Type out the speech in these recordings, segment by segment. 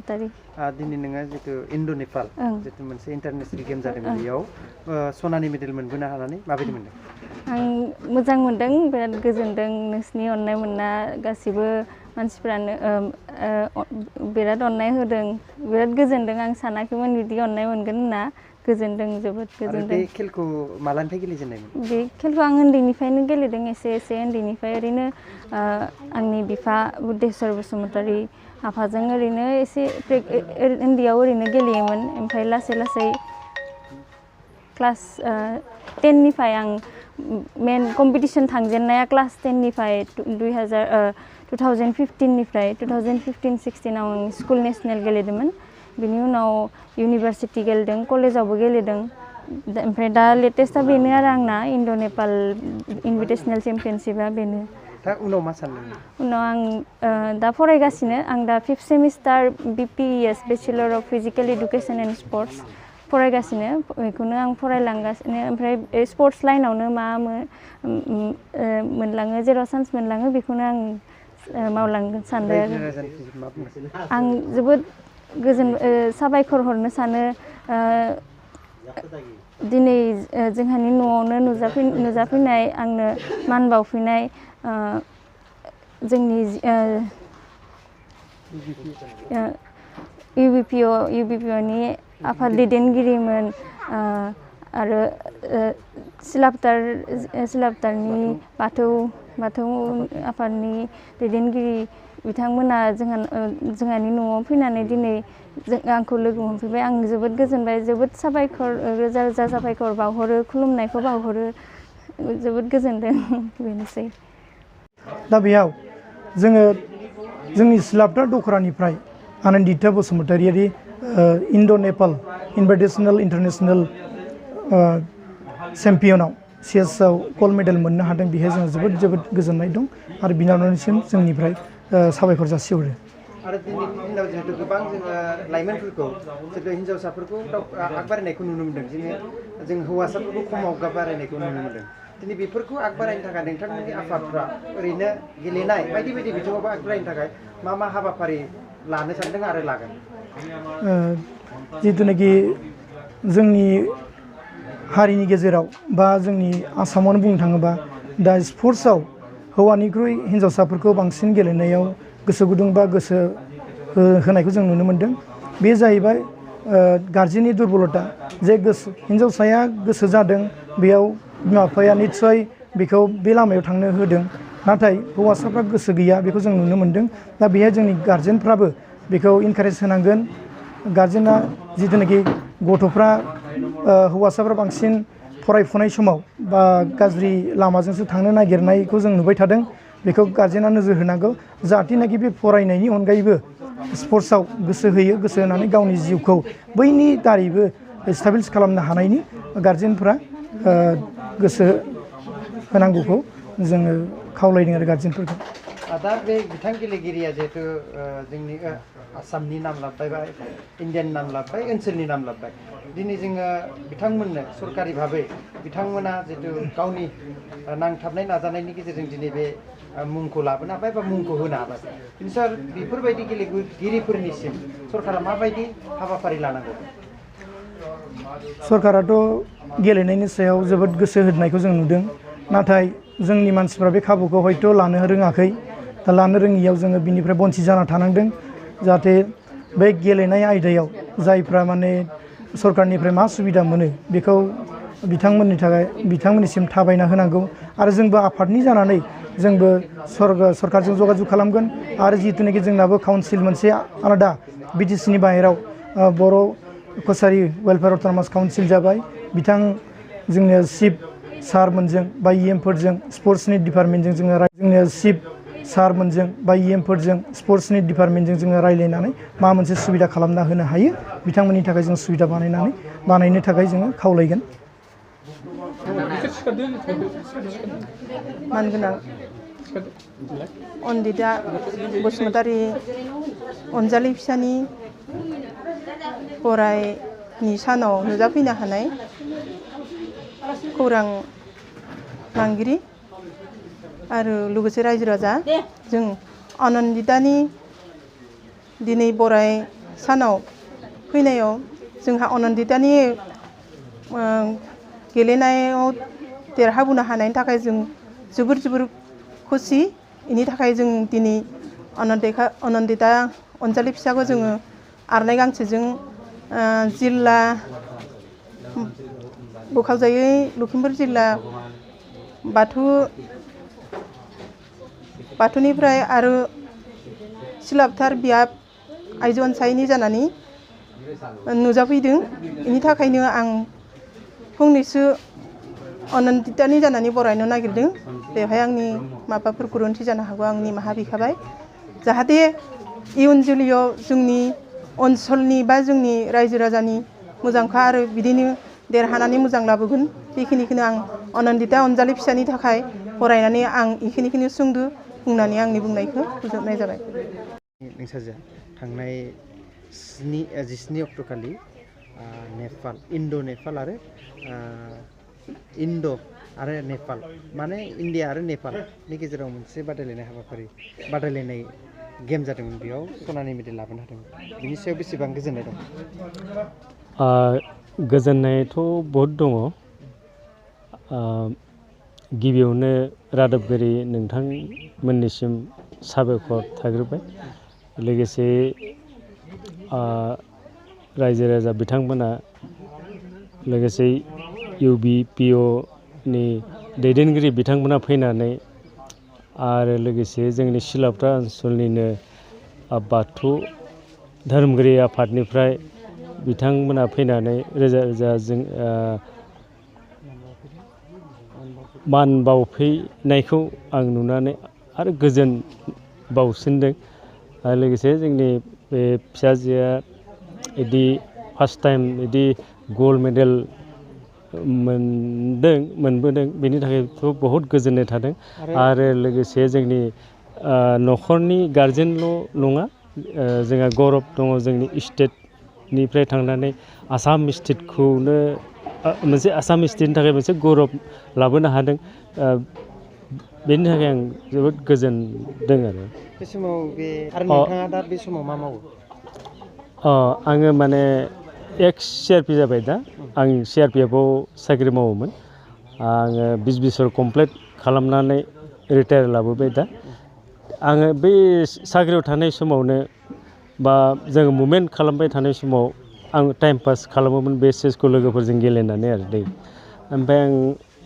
बसुमतारी दिनै नोङो जितु इन्डो-नेपाल जितु मोनसे इन्टारनेशनेल गेम जादोंमोन बेयाव सनानि मेडेल मोनबोनो हानानै माबायदि मोनदों? आं मोजां मोनदों बिराद गोजोनदों नोंसिनि अननाय मोनना गासिबो मानसिफ्रानो बिराद अननाय होदों बिराद गोजोनदों आं सानाखैमोन बिदि अननाय मोनगोन होनना गोजोनदों जोबोद गोजोनदों। बे खेलखौ मालानिफ्राय गेलेजेननायमोन? बे खेलखौ आं उन्दैनिफ्रायनो गेलेदों एसे उन्दैनिफ्राय ओरैनो आंनि बिफा बुद्धेश्वर बसुमतारी आफाजों ओरैनो एसे उन्दैयाव ओरैनो गेलेयोमोन ओमफ्राय लासै क्लास 10 निफ्राय आं मेन कम्पिटिशन थांजेननाया क्लास 10 निफ्राय 2015 निफ्राय 2015-16 आव आं स्कुल नेशनेल गेलेदोंमोन बिनि उनाव इउनिभार्सिटि गेलेदों कलेजावबो गेलेदों ओमफ्राय दा लेटेस्टआ बेनो आरो आंना इन्डो-नेपाल इनभिटेशनेल चेम्पियनशिपआ बेनो। दा उनाव मा सानदों? उनाव आं दा फरायगासिनो आं दा 5th semester BPES bachelor of physical education and sports फरायगासिनो बेखौनो आं फरायलांगासिनो ओमफ्राय स्पर्ट्स लाइनावनो मा मोनलाङो जेराव चान्स मोनलाङो बेखौनो आं मावलांगोन सानदों आरो आं जोबोद साबायखर हरनो सानो दिनै जोंहानि न'आवनो नुजाफैनाय आंनो मान बावफैनाय जोंनि UBPOनि आफाद दैदेनगिरिमोन आरो सिलापथारनि बाथौ आफादनि दैदेनगिरि बिथांमोना जोंहानि न'आव फैनानै दिनै आंखौ लोगो मोनफैबाय आं जोबोद गोजोनबाय जोबोद रोजा रोजा साबायखर बावहरो खुलुमनायखौ बावहरो जोबोद गोजोनदों बेनोसै। दा बेयाव जोङो जोंनि सिलापथार दखरानिफ्राय आनन्दिता बसुमतारियारि इन्डो-नेपाल इनभिटेशनेल इन्टारनेशनेल चेम्पियनाव CSआव गल्ड मेडेल मोननो हादों बेहाय जों जोबोद गोजोननाय दं आरो बिनानावनिसिम जोंनिफ्राय साबायखर जासिहरो। आरो दिनैनि दिनाव जिहेतु गोबां जोङो लाइमोनफोरखौ जिहेतु हिन्जावसाफोरखौ आग बारायनायखौ नुनो मोन्दों जों हौवासाफोरखौ खम आग बारायनायखौ नुनो मोन्दों दिनै बेफोरखौ आग बारायनो थाखाय नोंथांमोननि आफादफ्रा ओरैनो गेलेनाय बायदि बिथिङावबो आग बारायनो थाखाय मा हाबाफारि लानो सानदों आरो लागोन? जिथुनाखि जोंनि हारिनि गेजेराव बा जोंनि आसामावनो बुंनो थाङोबा दा स्पर्ट्सआव हौवानिख्रुइ हिन्जावसाफोरखौ बांसिन गेलेनायाव गोसो गुदुं बा गोसो होनायखौ जों नुनो मोन्दों बे जाहैबाय गार्जेननि दुरबलता जे हिन्जावसाया गोसो जादों बेयाव बिमा बिफाया निस्सय बेखौ बे लामायाव थांनो होदों नाथाय हौवासाफ्रा गोसो गैया बेखौ जों नुनो मोन्दों दा बेहाय जोंनि गार्जेनफ्राबो बेखौ इनकारेज होनांगोन गार्जेना जिथुनाखि गथ'फ्रा हौवासाफ्रा बांसिन फरायफुनाय समाव बा गाज्रि लामाजोंसो थांनो नागिरनायखौ जों नुबाय थादों बेखौ गार्जेना नोजोर होनांगौ जाहाथेनाखि बे फरायनायनि अनगायैबो स्पर्ट्सआव गोसो होयो गोसो होनानै गावनि जिउखौ बैनि दारैबो एस्टाब्लिश खालामनो हानायनि गार्जेनफोरा गोसो होनांगौखौ जोङो खावलायदों आरो गार्जेनफोरखौ। दा बे बिथां गेलेगिरिया जिहेतु जोंनि आसामनि नाम लाबबाय बा इन्डियानि नाम लाबबाय ओनसोलनि नाम लाबबाय दिनै जोङो बिथांमोननो सरकारि भाबै बिथांमोना जितु गावनि नांथाबनाय नाजानायनि गेजेरजों दिनै बे मुंखौ लाबोनो हाबाय बा मुंखौ होनो हाबाय सार बेफोरबायदि गेलेगिरिफोरनिसिम सरकारा माबायदि हाबाफारि लानांगौ? सरकाराथ' गेलेनायनि सायाव जोबोद गोसो होनायखौ जों नुदों नाथाय जोंनि मानसिफ्रा बे खाबुखौ हयथ' लानो रोङाखै दा लानो रोङियाव जोङो बिनिफ्राय बन्सित जाना थानांदों जाहाथे बे गेलेनाय आयदायाव जायफ्रा माने सरकारनिफ्राय मा सुबिदा मोनो बेखौ बिथांमोननिसिम थाबायना होनांगौ आरो जोंबो आफादनि जानानै जोंबो सरकारजों जगाजग खालामगोन आरो जिथुनाखि जोंनाबो काउन्सिल मोनसे आलादा BTCनि बाहेराव बर' कसारि वेलफेयार अट'नमास काउन्सिल जाबाय बिथां जोंनि चिफ सारमोनजों बा EMफोरजों स्पर्ट्सनि डिपार्टमेन्टजों जोंनि चिफ सारमोनजों बा EMफोरजों स्पर्ट्सनि डिपार्टमेन्टजों जोङो रायज्लायनानै माबा मोनसे सुबिदा खालामना होनो हायो बिथांमोननि थाखाय जों सुबिदा बानायनो थाखाय जोङो खावलायगोन। मानगोनां अन्दिता बसुमतारी अनजालि फिसानि बरायनि सानाव नुजाफैनो हानाय खौरां लांगिरि आरो लोगोसे रायजो राजा जों आनन्दितानि दिनै बराय सानाव फैनायाव जोंहा अनन्दितानि गेलेनायाव देरहाबोनो हानायनि थाखाय जों जोबोर खुसि बेनि थाखाय जों दिनै अनन्दिता अनजालि फिसाखौ जोङो आरनाय गांसेजों जिल्ला बोखावजायै लखिमपुर जिल्ला बाथौनिफ्राय आरो सिलापथार बियाब आइजो अनसायनि जानानै नुजाफैदों बेनि थाखायनो आं फंनैसो अनन्दितानि जानानै बरायनो नागिरदों बेवहाय आंनि माबाफोर गोरोन्थि जानो हागौ आं निमाहा बिखाबाय जाहाथे इयुन जोलैयाव जोंनि ओनसोलनि बा जोंनि रायजो राजानि मोजांखौ आरो बिदिनो देरहानानै मोजां लाबोगोन बेखिनिखौनो आं अनन्दिता अनजालि फिसानि थाखाय फरायनानै आं बेखिनिखौनो सुंदो बुंनानै आंनि बुंनायखौ फोजोबनाय जाबाय। नोंसारजों थांनाय 17 अक्ट'खालि नेपाल इन्ड' आरो इन्ड' आरो नेपाल माने इन्डिया आरो नेपालनि गेजेराव मोनसे बादायलायनाय गेम जादोंमोन बेयाव सनानि मेडेल लाबोनो हादोंमोन बिनि सायाव बेसेबां गोजोननाय दं? गोजोननायाथ' बहुद दङ। गिबियावनो रादाबगिरि नोंथांमोननिसिम साबायखर थाग्रोबाय लोगोसे रायजो राजा बिथांमोना लोगोसे UBPOनि दैदेनगिरि बिथांमोना फैनानै आरो लोगोसे जोंनि सिलापथा ओनसोलनिनो बाथौ धोरोमगिरि आफादनिफ्राय बिथांमोना फैनानै रोजा जों मान बावफैनायखौ आं नुनानै आरो गोजोन बावसिनदों आरो लोगोसे जोंनि बे फिसाजोआ बिदि फार्स्ट टाइम बिदि गल्ड मेडेल मोनबोदों बेनि थाखायथ' बहुद गोजोननाय थादों आरो लोगोसे जोंनि न'खरनि गारजेनल' नङा जोंहा गौरब दङ जोंनि स्टेटनिफ्राय थांनानै आसाम स्टेटखौनो मोनसे आसाम स्टेटनि थाखाय मोनसे गौरब लाबोनो हादों बेनि थाखाय आं जोबोद गोजोनदों आरो बे समाव नोंथाङा दा बे समाव मा मावो? आङो माने एक्स CRP जाबाय दा आं CRPFआव साख्रि मावोमोन आङो 20 बोसोर कमप्लिट खालामनानै रिटायार लाबोबाय दा आङो बे साख्रियाव थानाय समावनो बा जोङो मुभमेन्ट खालामबाय थानाय समाव आं टाइम पास खालामोमोन बे चेसखौ लोगोफोरजों गेलेनानै आरो दै ओमफ्राय आं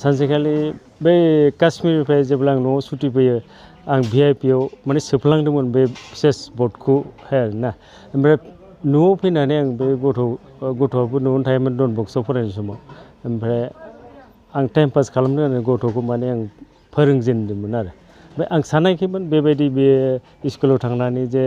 सानसेखालि बै काश्मीरनिफ्राय जेब्ला आं न'आव सुटि फैयो आं VIPआव माने सोफ्लांदोंमोन बे चेस बर्डखौहाय आरोना ओमफ्राय न'आव फैनानै आं बे गथ'आबो न'आवनो थायोमोन डन बक्सआव फरायनाय समाव ओमफ्राय आं टाइम पास खालामदों आरो गथ'खौ माने आं फोरोंजेनदोंमोन आरो ओमफ्राय आं सानाखैमोन बेबायदि बे स्कुलाव थांनानै जे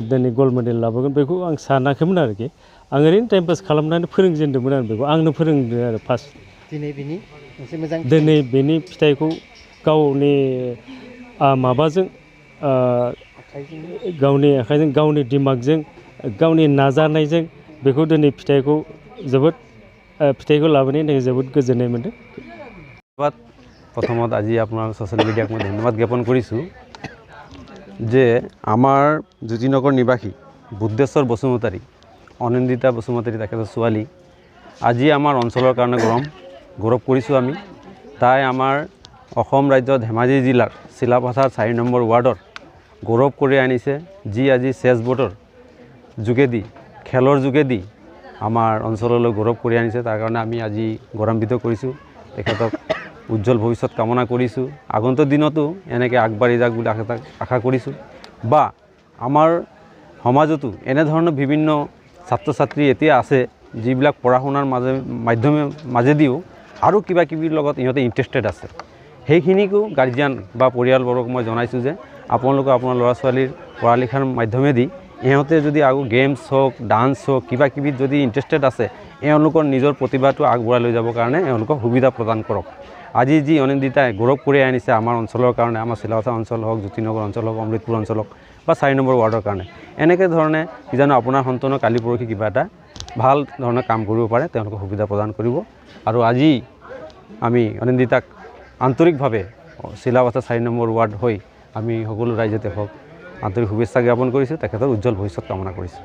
दिनै गल्ड मेडेल लाबोगोन बेखौ आं सानाखैमोन आरोखि आं ओरैनो टाइम पास खालामनानै फोरोंजेनदोंमोन आरो बेखौ आंनो फोरोंदों आरो फार्स्ट दिनै बेनि फिथाइखौ गावनि माबाजों गावनि आखाइजों गावनि दिमागजों गावनि नाजानायजों बेखौ दिनै फिथाइखौ लाबोनायनि थाखाय जोबोद गोजोननाय मोन्दों। प्रथमत আজি আপোনাৰ ছ'চিয়েল মিডিয়াক মই ধন্যবাদ জ্ঞাপন কৰিছোঁ যে আমাৰ জ্যোতিনগৰ নিবাসী বুদ্ধেশ্বৰ বসুমতাৰী অনন্দিতা বসুমতাৰী তেখেতৰ ছোৱালী আজি আমাৰ অঞ্চলৰ কাৰণে গৌৰৱ কৰিছোঁ আমি তাই আমাৰ অসম ৰাজ্যৰ ধেমাজি জিলাৰ চিলাপথাৰ 4 নম্বৰ ৱাৰ্ডৰ গৌৰৱ কৰি আনিছে যি আজি চেছ বৰ্ডৰ যোগেদি খেলৰ যোগেদি আমাৰ অঞ্চললৈ গৌৰৱ কৰি আনিছে তাৰ কাৰণে আমি আজি গৌৰৱান্বিত কৰিছোঁ তেখেতক উজ্জ্বল ভৱিষ্যত কামনা কৰিছোঁ আগন্তুক দিনতো এনেকৈ আগবাঢ়ি যাওক বুলি আশা কৰিছোঁ বা আমাৰ সমাজতো এনেধৰণৰ বিভিন্ন ছাত্ৰ ছাত্ৰী এতিয়া আছে যিবিলাক পঢ়া শুনাৰ মাজেদিও আৰু কিবা কিবিৰ লগত ইহঁতে ইণ্টাৰেষ্টেড আছে সেইখিনিকো গাৰ্জিয়ান বা পৰিয়ালবৰ্গক মই জনাইছোঁ যে আপোনালোকে আপোনাৰ ল'ৰা ছোৱালীৰ পঢ়া লিখাৰ মাধ্যমেদি ইহঁতে যদি আৰু গেমছ হওক ডান্স হওক কিবা কিবিত যদি ইণ্টাৰেষ্টেড আছে এওঁলোকৰ নিজৰ প্ৰতিভাটো আগবঢ়াই লৈ যাবৰ কাৰণে এওঁলোকক সুবিধা প্ৰদান কৰক আজি যি অনন্দিতাই গৌৰৱ কৰি আনিছে আমাৰ অঞ্চলৰ কাৰণে আমাৰ চিলাপথাৰ অঞ্চল হওক জ্যোতিনগৰ অঞ্চল হওক অমৃতপুৰ অঞ্চল হওক বা 4 নম্বৰ ৱাৰ্ডৰ কাৰণে এনেকৈ ধৰণে কিজানো আপোনাৰ সন্তানৰ কালি পৰহি কিবা এটা ভাল ধৰণে কাম কৰিব পাৰে তেওঁলোকক সুবিধা প্ৰদান কৰিব আৰু আজি আমি অনন্দিতাক আন্তৰিকভাৱে চিলাপথাৰ 4 নম্বৰ ৱাৰ্ড হৈ আমি সকলো ৰাইজতে হওক আন্তৰিক শুভেচ্ছা জ্ঞাপন কৰিছোঁ তেখেতৰ উজ্জ্বল ভৱিষ্যত কামনা কৰিছোঁ।